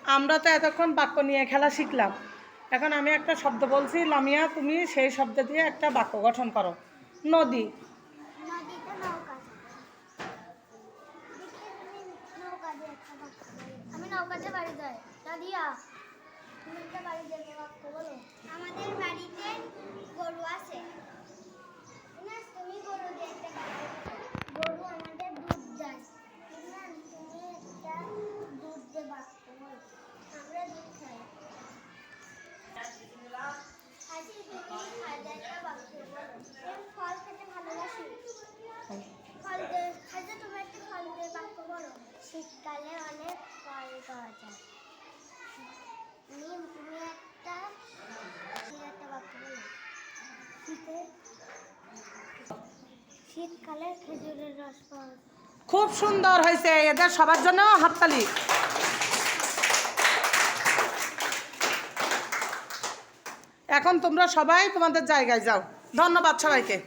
আমরা তো এতক্ষণ বাক্য নিয়ে খেলা শিখলাম, এখন আমি একটা শব্দ বলছি, লামিয়া তুমি সেই শব্দ দিয়ে একটা বাক্য গঠন করো। নদী। আমি নৌকাতে বাড়ি যাই। দাদিয়া তুমি একটা বাড়ি যাবে বাক্য বলো। আমাদের বাড়িতে গরু আছে। না তুমি গরু দেখতে পারো। গরু আমাদের দুধ দেয়। না তুমি একটা দুধ দে বাক্য বলো। আমরা দুধ খাই। আজি তুমি খাজাটা বাক্য বলো। আমি ফল খেতে ভালোবাসি। ফল খাজা তুমি একটা ফল দে বাক্য বলো। শীতকালে অনেক ফল পাওয়া যায়। নিম তুমি একটা বাক্য বলো। শীতকালে খেজুরের রস পাওয়া যায়। খুব সুন্দর হয়েছে, এদের সবার জন্য হাততালি। এখন তোমরা সবাই তোমাদের জায়গায় যাও। ধন্যবাদ সবাইকে।